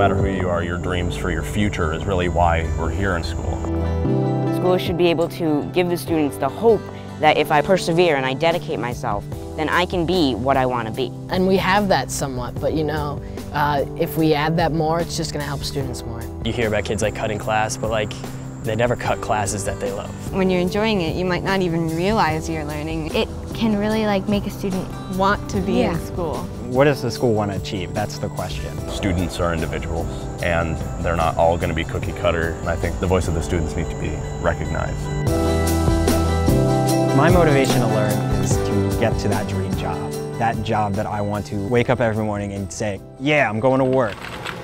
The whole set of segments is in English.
matter who you are, your dreams for your future is really why we're here in school. Schools should be able to give the students the hope that if I persevere and I dedicate myself, then I can be what I want to be. And we have that somewhat, but you know, if we add that more, it's just going to help students more. You hear about kids like cutting class, but like they never cut classes that they love. When you're enjoying it, you might not even realize you're learning. It can really make a student Want to be in school. What does the school want to achieve? That's the question. Students are individuals, and they're not all going to be cookie cutter, and I think the voice of the students need to be recognized. My motivation to learn is to get to that dream job. That job that I want to wake up every morning and say, yeah, I'm going to work.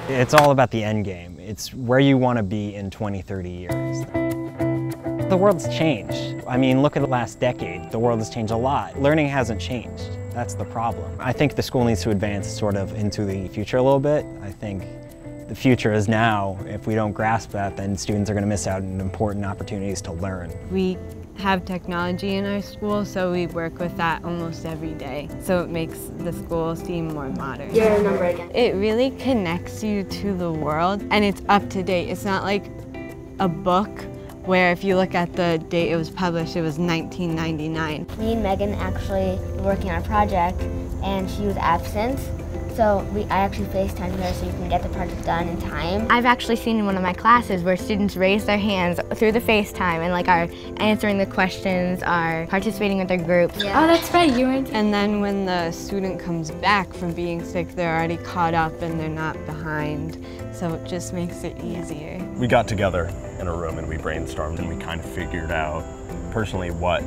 It's all about the end game. It's where you want to be in 20, 30 years. The world's changed. I mean, look at the last decade. The world has changed a lot. Learning hasn't changed. That's the problem. I think the school needs to advance sort of into the future a little bit. I think the future is now. If we don't grasp that, then students are going to miss out on important opportunities to learn. We have technology in our school, so we work with that almost every day. So it makes the school seem more modern. Your number again. It really connects you to the world, and it's up to date. It's not like a book where if you look at the date it was published, it was 1999. Me and Megan actually were working on a project, and she was absent. So I actually FaceTimed her so you can get the project done in time. I've actually seen in one of my classes where students raise their hands through the FaceTime and are answering the questions, are participating with their groups. Yeah. Oh, that's right, you weren't. And then when the student comes back from being sick, they're already caught up and they're not behind. So it just makes it easier. We got together in a room and we brainstormed and we kind of figured out personally what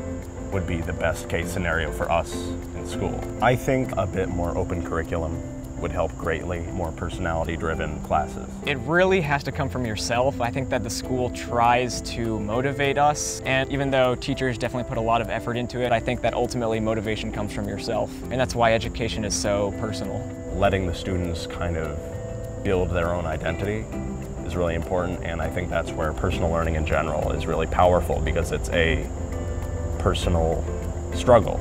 would be the best case scenario for us in school. I think a bit more open curriculum would help greatly, more personality-driven classes. It really has to come from yourself. I think that the school tries to motivate us, and even though teachers definitely put a lot of effort into it, I think that ultimately motivation comes from yourself, and that's why education is so personal. Letting the students kind of build their own identity is really important, and I think that's where personal learning in general is really powerful because it's a personal struggle,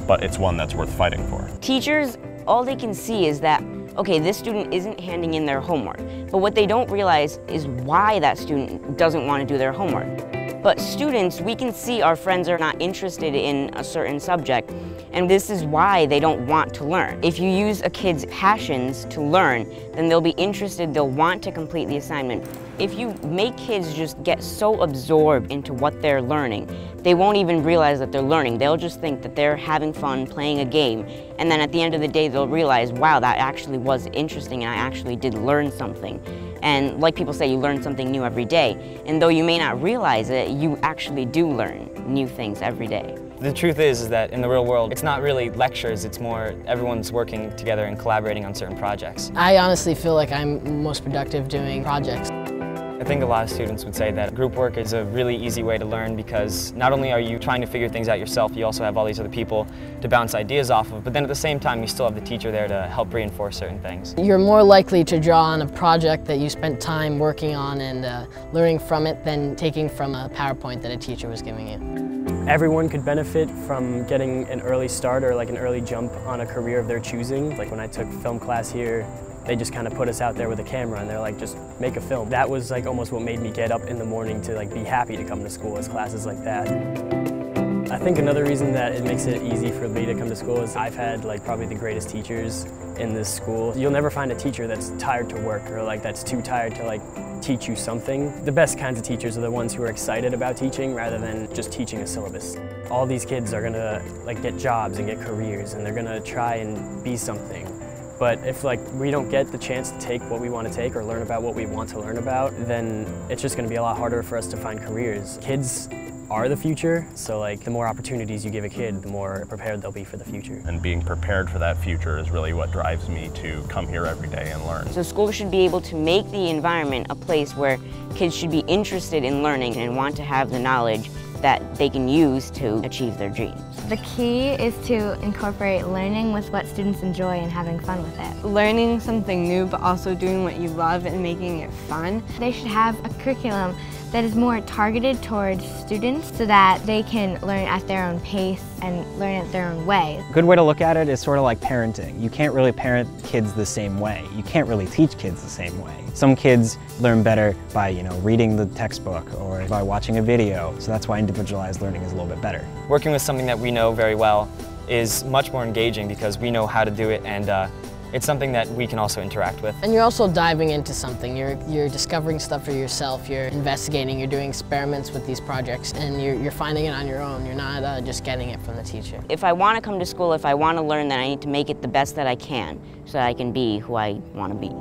but it's one that's worth fighting for. Teachers, all they can see is that, okay, this student isn't handing in their homework, but what they don't realize is why that student doesn't want to do their homework. But students, we can see our friends are not interested in a certain subject, and this is why they don't want to learn. If you use a kid's passions to learn, then they'll be interested, they'll want to complete the assignment. If you make kids just get so absorbed into what they're learning, they won't even realize that they're learning. They'll just think that they're having fun playing a game, and then at the end of the day they'll realize, wow, that actually was interesting and I actually did learn something. And like people say, you learn something new every day. And though you may not realize it, you actually do learn new things every day. The truth is that in the real world, it's not really lectures, it's more everyone's working together and collaborating on certain projects. I honestly feel like I'm most productive doing projects. I think a lot of students would say that group work is a really easy way to learn because not only are you trying to figure things out yourself, you also have all these other people to bounce ideas off of, but then at the same time you still have the teacher there to help reinforce certain things. You're more likely to draw on a project that you spent time working on and learning from it than taking from a PowerPoint that a teacher was giving you. Everyone could benefit from getting an early start or an early jump on a career of their choosing. Like when I took film class here, they just kind of put us out there with a camera and they're like, just make a film. That was almost what made me get up in the morning to be happy to come to school, is classes like that. I think another reason that it makes it easy for me to come to school is I've had probably the greatest teachers in this school. You'll never find a teacher that's tired to work or that's too tired to teach you something. The best kinds of teachers are the ones who are excited about teaching rather than just teaching a syllabus. All these kids are gonna get jobs and get careers, and they're gonna try and be something. But if we don't get the chance to take what we want to take or learn about what we want to learn about, then it's just going to be a lot harder for us to find careers. Kids are the future, so the more opportunities you give a kid, the more prepared they'll be for the future. And being prepared for that future is really what drives me to come here every day and learn. So schools should be able to make the environment a place where kids should be interested in learning and want to have the knowledge that they can use to achieve their dreams. The key is to incorporate learning with what students enjoy and having fun with it. Learning something new, but also doing what you love and making it fun. They should have a curriculum that is more targeted towards students so that they can learn at their own pace and learn at their own way. A good way to look at it is sort of like parenting. You can't really parent kids the same way. You can't really teach kids the same way. Some kids learn better by, reading the textbook or by watching a video. So that's why individualized learning is a little bit better. Working with something that we know very well is much more engaging because we know how to do it, and it's something that we can also interact with. And you're also diving into something. You're discovering stuff for yourself. You're investigating. You're doing experiments with these projects, and you're finding it on your own. You're not just getting it from the teacher. If I want to come to school, if I want to learn, then I need to make it the best that I can so that I can be who I want to be.